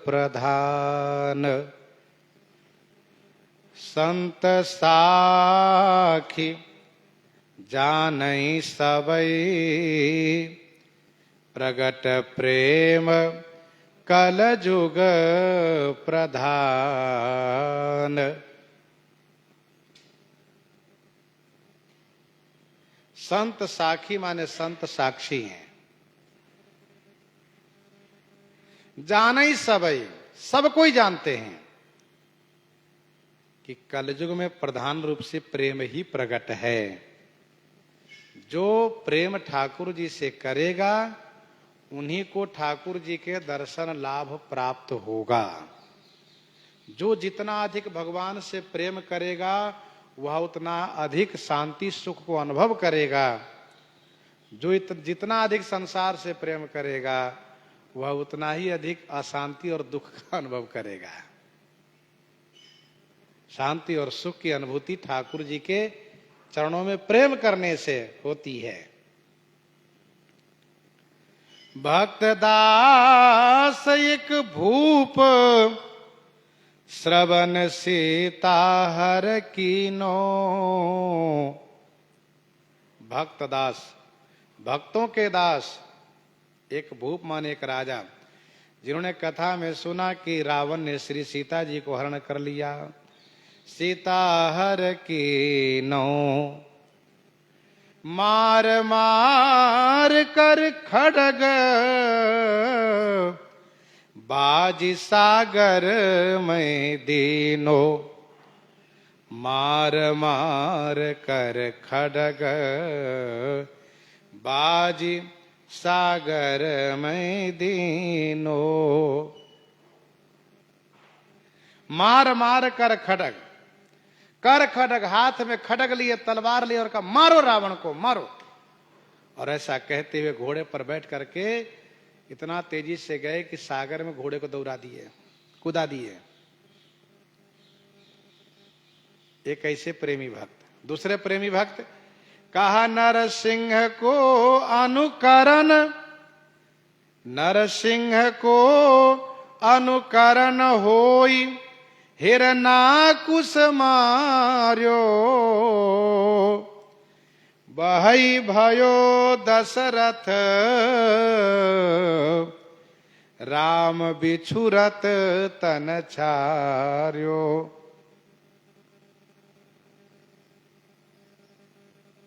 प्रधान। संत साखी जानई सबई, प्रगट प्रेम कलजुग प्रधान। संत साखी माने संत साक्षी हैं। जानई सबई, सब कोई जानते हैं कि कलयुग में प्रधान रूप से प्रेम ही प्रकट है। जो प्रेम ठाकुर जी से करेगा उन्हीं को ठाकुर जी के दर्शन लाभ प्राप्त होगा। जो जितना अधिक भगवान से प्रेम करेगा वह उतना अधिक शांति सुख को अनुभव करेगा। जो जितना अधिक संसार से प्रेम करेगा वह उतना ही अधिक अशांति और दुख का अनुभव करेगा। शांति और सुख की अनुभूति ठाकुर जी के चरणों में प्रेम करने से होती है। भक्त दास एक भूप, श्रवण सीता हर कीनो। भक्त दास, भक्तों के दास, एक भूप माने एक राजा, जिन्होंने कथा में सुना कि रावण ने श्री सीता जी को हरण कर लिया। सीता हर कीनो, मार मार कर खड्ग, बाजी सागर में दीनो। मार मार कर खड्ग, बाजी सागर में दीनो। मार मार कर खड्ग, कर खड्ग, हाथ में खड्ग लिए, तलवार लिए और कहा मारो रावण को, मारो। और ऐसा कहते हुए घोड़े पर बैठ करके इतना तेजी से गए कि सागर में घोड़े को दौड़ा दिए, कुदा दिए। एक ऐसे प्रेमी भक्त। दूसरे प्रेमी भक्त, कहा नरसिंह को अनुकरण, नरसिंह को अनुकरण होई, हिरनाकुश मार्यो। बहई भयो दशरथ, राम बिछुरत तन छार्यो।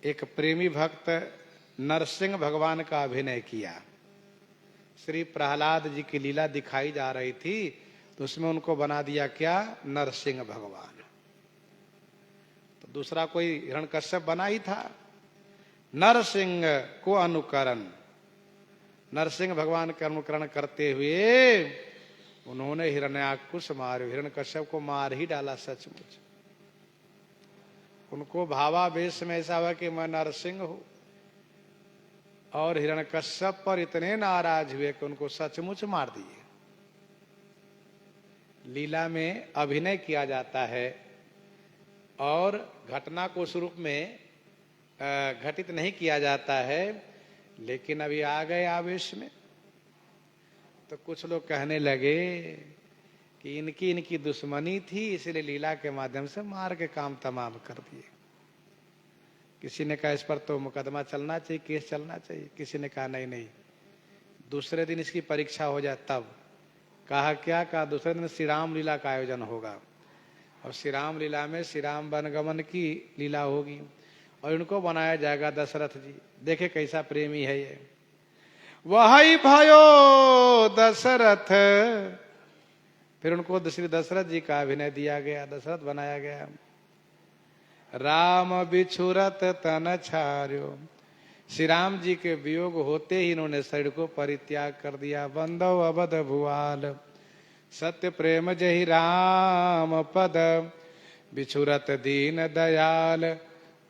एक प्रेमी भक्त नरसिंह भगवान का अभिनय किया। श्री प्रहलाद जी की लीला दिखाई जा रही थी तो उसमें उनको बना दिया क्या, नरसिंह भगवान। तो दूसरा कोई हिरण्यकश्यप बना ही था। नरसिंह को अनुकरण, नरसिंह भगवान का अनुकरण करते हुए उन्होंने हिरण्याकुश मारे, हिरण्यकश्यप को मार ही डाला। सचमुच उनको भावावेश में ऐसा हुआ कि मैं नरसिंह हूं, और हिरण्यकश्यप पर इतने नाराज हुए कि उनको सचमुच मार दिए। लीला में अभिनय किया जाता है और घटना को उस रूप में घटित नहीं किया जाता है, लेकिन अभी आ गए आवेश में तो कुछ लोग कहने लगे कि इनकी दुश्मनी थी, इसलिए लीला के माध्यम से मार के काम तमाम कर दिए। किसी ने कहा इस पर तो मुकदमा चलना चाहिए, केस चलना चाहिए। किसी ने कहा नहीं नहीं, दूसरे दिन इसकी परीक्षा हो जाए तब। कहा क्या, कहा दूसरे दिन श्री राम लीला का आयोजन होगा और श्री राम लीला में श्री राम वनगमन की लीला होगी और इनको बनाया जाएगा दशरथ जी। देखे कैसा प्रेमी है ये। वही भयो दशरथ, फिर उनको श्री दशरथ जी का अभिनय दिया गया, दशरथ बनाया गया। राम बिछुरत तन छार्यो, श्री राम जी के वियोग होते ही इन्होंने शरीर को परित्याग कर दिया। बंधव अवध भुआल, सत्य प्रेम जहि राम पद, बिछुरत दीन दयाल,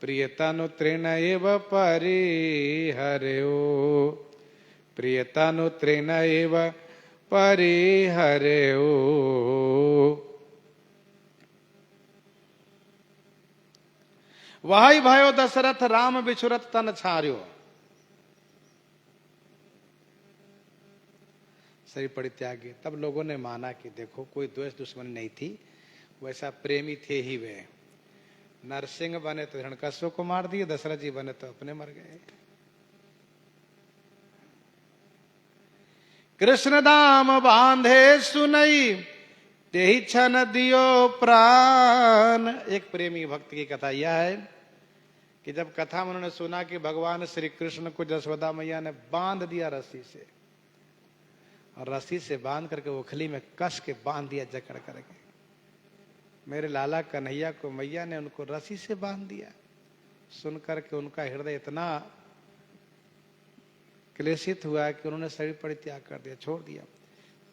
प्रिय तनु तृण एव परिहर्यो। प्रिय तनु तृण एव परिहर्यो। वही भयो दशरथ, राम बिछुरत तन छार्यो। शरीर परित्यागी। तब लोगों ने माना कि देखो कोई द्वेष दुश्मनी नहीं थी, वैसा प्रेमी थे ही वे। नरसिंह बने तो हिरण्यकश्यप को मार दिए, दशरथ जी बने तो अपने मर गए। कृष्ण दाम बांधे सुनई तेहि क्षण दियो प्राण। एक प्रेमी भक्त की कथा यह है कि जब कथा में उन्होंने सुना कि भगवान श्री कृष्ण को जसोदा मैया ने बांध दिया रस्सी से, और रस्सी से बांध करके ओखली में कस के बांध दिया जकड़ करके, मेरे लाला कन्हैया को मैया ने उनको रस्सी से बांध दिया, सुन करके उनका हृदय इतना क्लेशित हुआ कि उन्होंने शरीर परित्याग कर दिया, छोड़ दिया।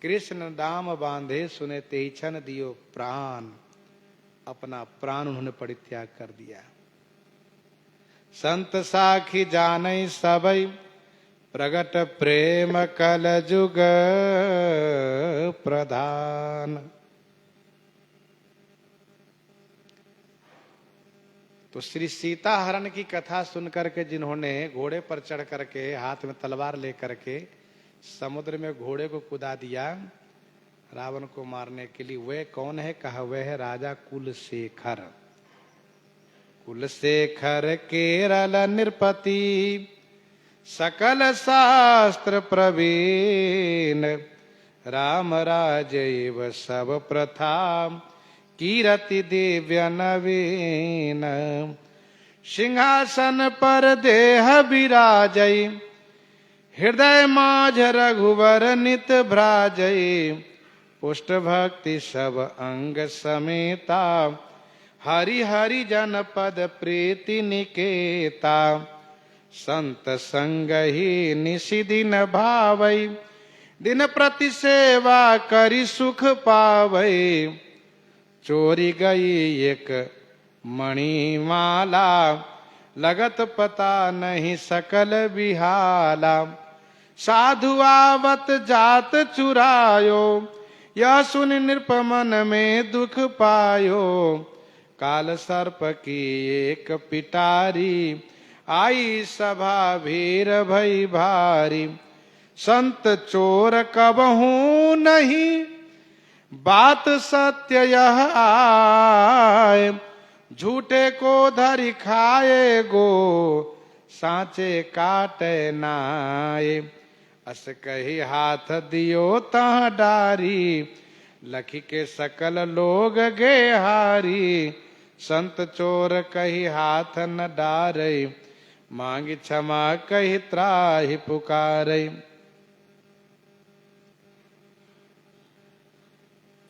कृष्ण दाम बांधे सुने तेहि क्षण दियो प्राण, अपना प्राण उन्होंने परित्याग कर दिया। संत साखी जानई सबई प्रगट प्रेम कल जुग प्रधान। तो श्री सीता हरण की कथा सुन करके जिन्होंने घोड़े पर चढ़ करके हाथ में तलवार लेकर के समुद्र में घोड़े को कुदा दिया रावण को मारने के लिए, वे कौन है? कहा वह है राजा कुलशेखर। कुलशेखर केरल नृपति सकल शास्त्र प्रवीण, राम राजैव सब प्रथा कीरति दिव्य नवीन। सिंहासन पर देह विराजई हृदय माझ रघुवर नित भ्राजई, पुष्ट भक्ति सब अंग समेता हरि हरि जनपद प्रीति निकेता। संत संग ही निशि दिन भावई दिन प्रति सेवा करि सुख पावई। चोरी गई एक मणिमाला लगत पता नहीं सकल बिहाला। साधु आवत जात चुरायो यह सुन नृप मन में दुख पायो। काल सर्प की एक पिटारी आई सभा भीर भई भारी। संत चोर कबहू नहीं बात सत्य यह आए। झूठे को धरि खाए गो सांचे काटे नाए। अस कही हाथ दियो तह डारी लखी के सकल लोग गे हारी। संत चोर कही हाथ न डारे मांगी क्षमा कही त्राहि पुकारे।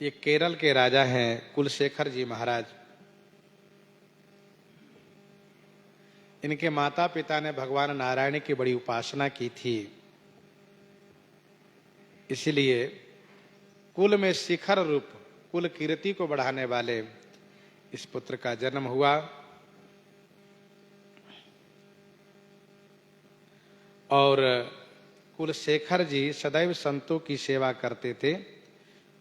ये केरल के राजा हैं कुलशेखर जी महाराज। इनके माता पिता ने भगवान नारायण की बड़ी उपासना की थी, इसलिए कुल में शिखर रूप कुल कीर्ति को बढ़ाने वाले इस पुत्र का जन्म हुआ। और कुलशेखर जी सदैव संतों की सेवा करते थे,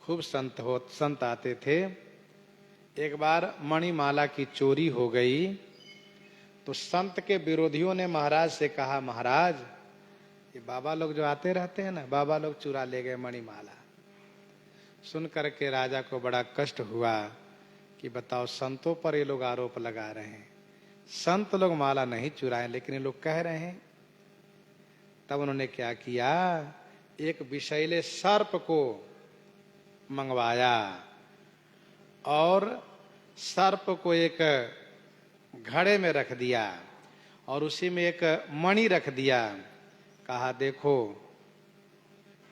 खूब संत आते थे। एक बार मणिमाला की चोरी हो गई तो संत के विरोधियों ने महाराज से कहा, महाराज ये बाबा लोग जो आते रहते हैं ना, बाबा लोग चुरा ले गए मणिमाला। सुन करके राजा को बड़ा कष्ट हुआ कि बताओ संतों पर ये लोग आरोप लगा रहे हैं, संत लोग माला नहीं चुराए लेकिन ये लोग कह रहे हैं। तब उन्होंने क्या किया, एक विषैले सर्प को मंगवाया और सर्प को एक घड़े में रख दिया और उसी में एक मणि रख दिया। कहा देखो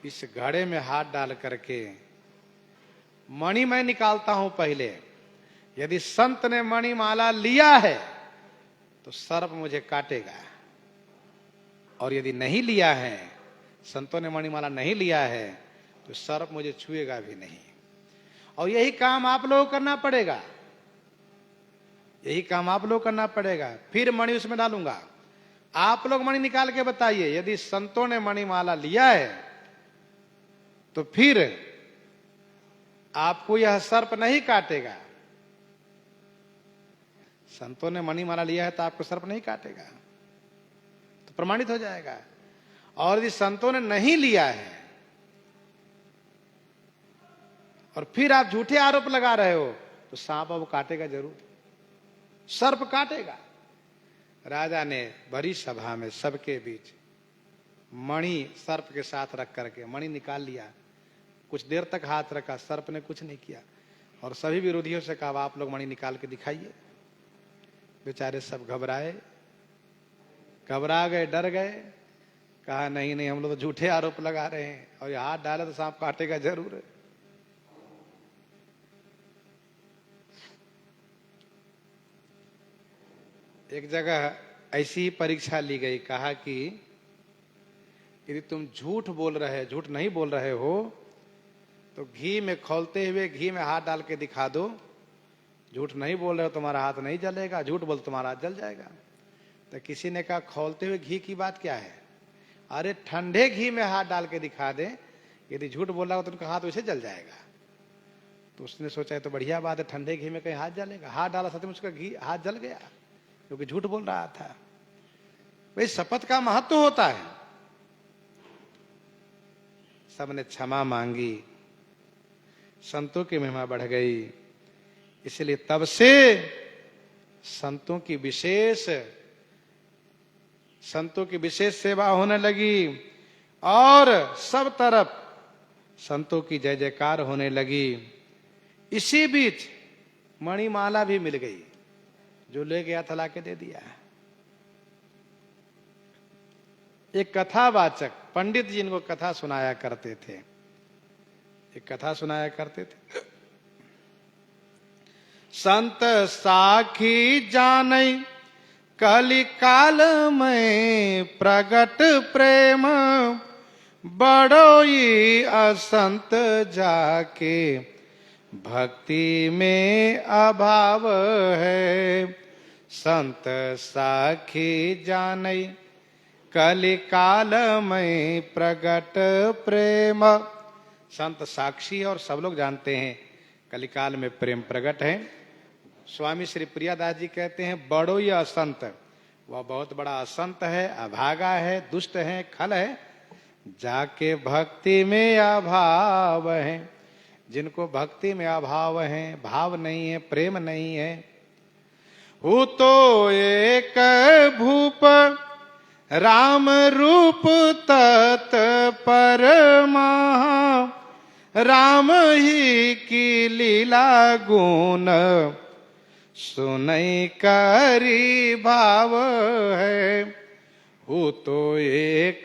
इस घड़े में हाथ डाल करके मणि मैं निकालता हूं पहले, यदि संत ने मणिमाला लिया है तो सर्प मुझे काटेगा, और यदि नहीं लिया है, संतों ने मणिमाला नहीं लिया है तो सर्प मुझे छुएगा भी नहीं। और यही काम आप लोगों को करना पड़ेगा, यही काम आप लोग करना पड़ेगा। फिर मणि उसमें डालूंगा, आप लोग मणि निकाल के बताइए यदि संतों ने मणिमाला लिया है तो फिर आपको यह सर्प नहीं काटेगा। संतों ने मणिमाला लिया है तो आपको सर्प नहीं काटेगा, तो प्रमाणित हो जाएगा। और यदि संतों ने नहीं लिया है और फिर आप झूठे आरोप लगा रहे हो तो सांप अब काटेगा जरूर, सर्प काटेगा। राजा ने बड़ी सभा में सबके बीच मणि सर्प के साथ रख करके मणि निकाल लिया, कुछ देर तक हाथ रखा, सर्प ने कुछ नहीं किया। और सभी विरोधियों से कहा आप लोग मणि निकाल के दिखाइए। बेचारे सब घबराए, घबरा गए, डर गए। कहा नहीं नहीं, हम लोग तो झूठे आरोप लगा रहे हैं और ये हाथ डाले तो सांप काटेगा जरूर। एक जगह ऐसी ही परीक्षा ली गई, कहा कि यदि तुम झूठ बोल रहे, झूठ नहीं बोल रहे हो तो घी में खौलते हुए घी में हाथ डाल के दिखा दो। झूठ नहीं बोल रहे हो तुम्हारा हाथ नहीं जलेगा, झूठ बोल तुम्हारा हाथ जल जाएगा। तो किसी ने कहा खौलते हुए घी की बात क्या है? अरे ठंडे घी में हाथ डाल के दिखा दे, यदि झूठ बोल रहा हो तो उनका हाथ वैसे जल जाएगा। तो उसने सोचा तो बढ़िया बात है, ठंडे घी में कहीं हाथ जलेगा। हाथ डाला सच में उसका घी हाथ जल गया, क्योंकि झूठ बोल रहा था। भाई शपथ का महत्व होता है। सबने क्षमा मांगी, संतों की महिमा बढ़ गई। इसलिए तब से संतों की विशेष सेवा होने लगी और सब तरफ संतों की जय जयकार होने लगी। इसी बीच मणिमाला भी मिल गई, जो ले गया था लाके दे दिया। एक कथावाचक पंडित जी इनको कथा सुनाया करते थे, एक कथा सुनाया करते थे। संत साखी जानई कलि काल में प्रगट प्रेम, बड़ोई असंत जाके भक्ति में अभाव है। संत साखी जानई कलि काल में प्रगट प्रेम। संत साक्षी और सब लोग जानते हैं कलिकाल में प्रेम प्रगट है। स्वामी श्री प्रियादास जी कहते हैं बड़ो ये असंत, वह बहुत बड़ा असंत है, अभागा है, दुष्ट है, खल है, जाके भक्ति में अभाव है। जिनको भक्ति में अभाव है, भाव नहीं है, प्रेम नहीं है। हु तो एक भूप राम रूप तत्पर महा, राम ही की लीला गुण सुनई करी भाव है। हु तो एक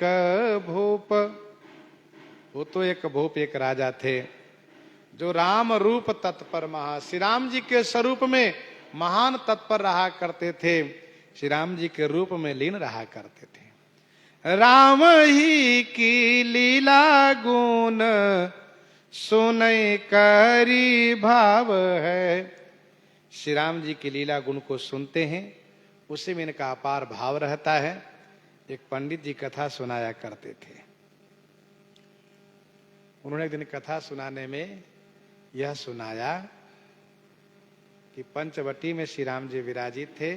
भूप, वो तो एक भूप एक राजा थे जो राम रूप तत्पर महा, श्री राम जी के स्वरूप में महान तत्पर रहा करते थे, श्री राम जी के रूप में लीन रहा करते थे। राम ही की लीला गुण सुनई करी भाव है। श्री राम जी की लीला गुण को सुनते हैं, उसी में इनका अपार भाव रहता है। एक पंडित जी कथा सुनाया करते थे। उन्होंने एक दिन कथा सुनाने में यह सुनाया कि पंचवटी में श्री राम जी विराजित थे।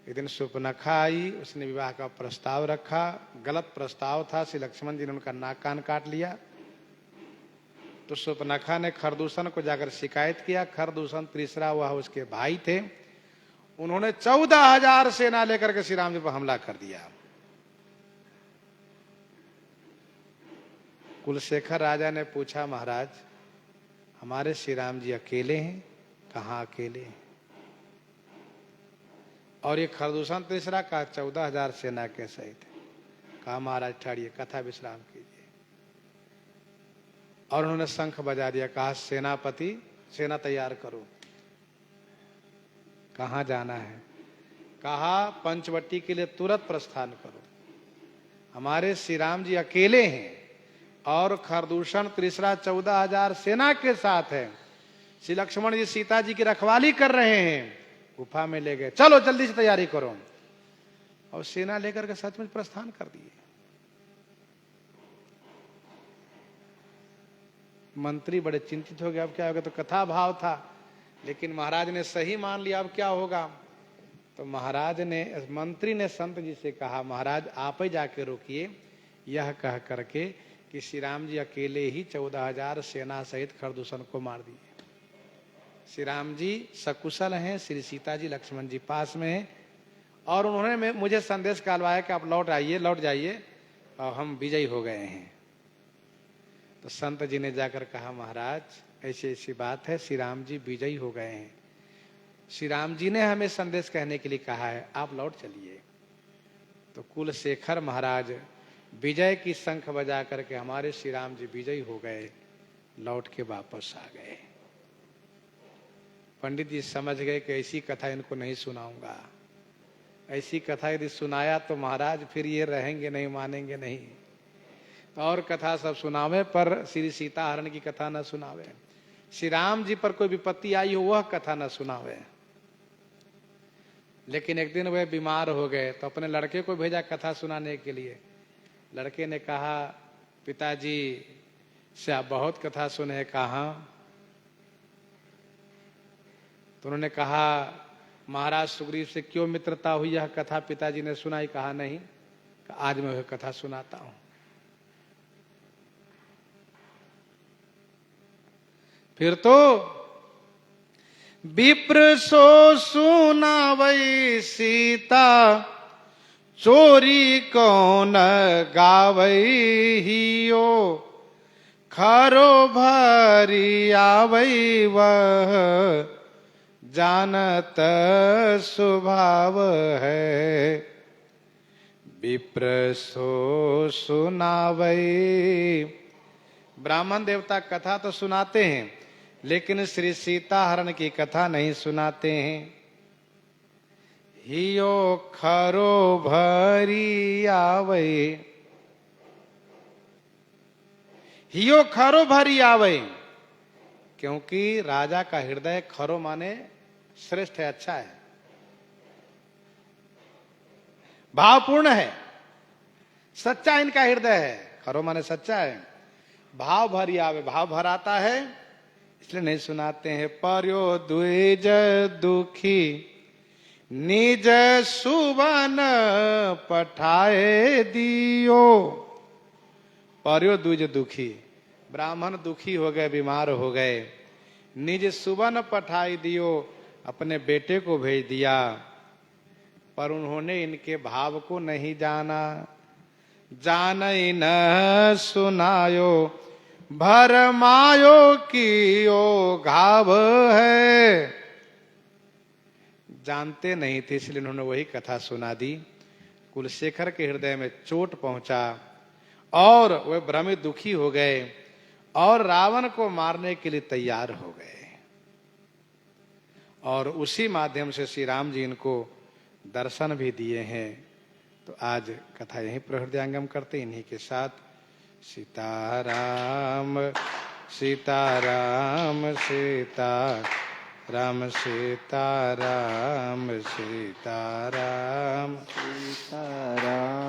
एक दिन सुपनखा आई, उसने विवाह का प्रस्ताव रखा। गलत प्रस्ताव था, श्री लक्ष्मण जी ने उनका नाक कान काट लिया। तो सुपनखा ने खरदूषण को जाकर शिकायत किया। खरदूषण तीसरा वह उसके भाई थे, उन्होंने 14,000 सेना लेकर के श्री राम जी पर हमला कर दिया। कुलशेखर राजा ने पूछा महाराज हमारे श्री राम जी अकेले हैं? कहाँ अकेले हैं? और ये खरदूषण तीसरा का 14,000 सेना के सहित। कहा महाराज ठहरिए, कथा विश्राम कीजिए। और उन्होंने शंख बजा दिया। कहा सेनापति सेना तैयार करो। कहाँ जाना है? कहा पंचवटी के लिए तुरंत प्रस्थान करो। हमारे श्री राम जी अकेले हैं और खरदूषण तीसरा 14,000 सेना के साथ है। श्री लक्ष्मण जी सीता जी की रखवाली कर रहे हैं। गुफा में ले गए, चलो जल्दी से तैयारी करो। और सेना लेकर के सचमुच प्रस्थान कर दिए। मंत्री बड़े चिंतित हो गए, अब क्या होगा? तो कथा भाव था, लेकिन महाराज ने सही मान लिया, अब क्या होगा? तो महाराज ने, मंत्री ने संत जी से कहा महाराज आप ही जाके रोकिए, यह कह करके कि श्री राम जी अकेले ही 14,000 सेना सहित खरदूषण को मार दिए। श्री राम जी सकुशल हैं, श्री सीता जी लक्ष्मण जी पास में हैं, और उन्होंने मुझे संदेश कालवाया कि आप लौट आइए, लौट जाइए, और हम विजयी हो गए हैं। तो संत जी ने जाकर कहा, महाराज ऐसी ऐसी बात है, श्री राम जी विजयी हो गए हैं, श्री राम जी ने हमें संदेश कहने के लिए कहा है, आप लौट चलिए। तो कुलशेखर महाराज विजय की शंख बजा करके हमारे श्री राम जी विजयी हो गए, लौट के वापस आ गए। पंडित जी समझ गए कि ऐसी कथा इनको नहीं सुनाऊंगा, ऐसी कथा यदि सुनाया तो महाराज फिर ये रहेंगे नहीं, मानेंगे नहीं, और कथा सब सुनावे पर श्री सीता हरण की कथा न सुनावे, श्री राम जी पर कोई विपत्ति आई हो वह कथा न सुनावे। लेकिन एक दिन वे बीमार हो गए तो अपने लड़के को भेजा कथा सुनाने के लिए। लड़के ने कहा, पिताजी से आप बहुत कथा सुने, कहा? तो उन्होंने कहा, महाराज सुग्रीव से क्यों मित्रता हुई, यह कथा पिताजी ने सुनाई? कहा नहीं, आज मैं वह कथा सुनाता हूं। फिर तो विप्र सो सुनावै सीता, चोरी कौन गावै हियो, खरो भरी आवै वह, जानत स्वभाव है। विप्र सो सुनावै, ब्राह्मण देवता कथा तो सुनाते हैं लेकिन श्री सीता हरण की कथा नहीं सुनाते हैं। हियो खरो भरी आवै, हियो खरो भरी आवै, क्योंकि राजा का हृदय खरो माने श्रेष्ठ है, अच्छा है, भावपूर्ण है, सच्चा इनका हृदय है। खरो माने सच्चा है, भाव भरी आवे, भाव भर आता है, इसलिए नहीं सुनाते हैं। पर्यो द्विज दुखी, निज सुवन पठाए दियो। पर्यो द्विज दुखी, ब्राह्मण दुखी हो गए, बीमार हो गए, निज सुवन पठाई दियो, अपने बेटे को भेज दिया, पर उन्होंने इनके भाव को नहीं जाना। जानई न सुनायो, भरमायो कियो घाव है। जानते नहीं थे इसलिए उन्होंने वही कथा सुना दी। कुलशेखर के हृदय में चोट पहुंचा और वे भ्रमित दुखी हो गए और रावण को मारने के लिए तैयार हो गए। और उसी माध्यम से श्री राम जी इनको दर्शन भी दिए हैं। तो आज कथा यहीं प्रहृदयांगम करते, इन्हीं के साथ सीताराम सीताराम सीताराम सीताराम सीताराम सीताराम।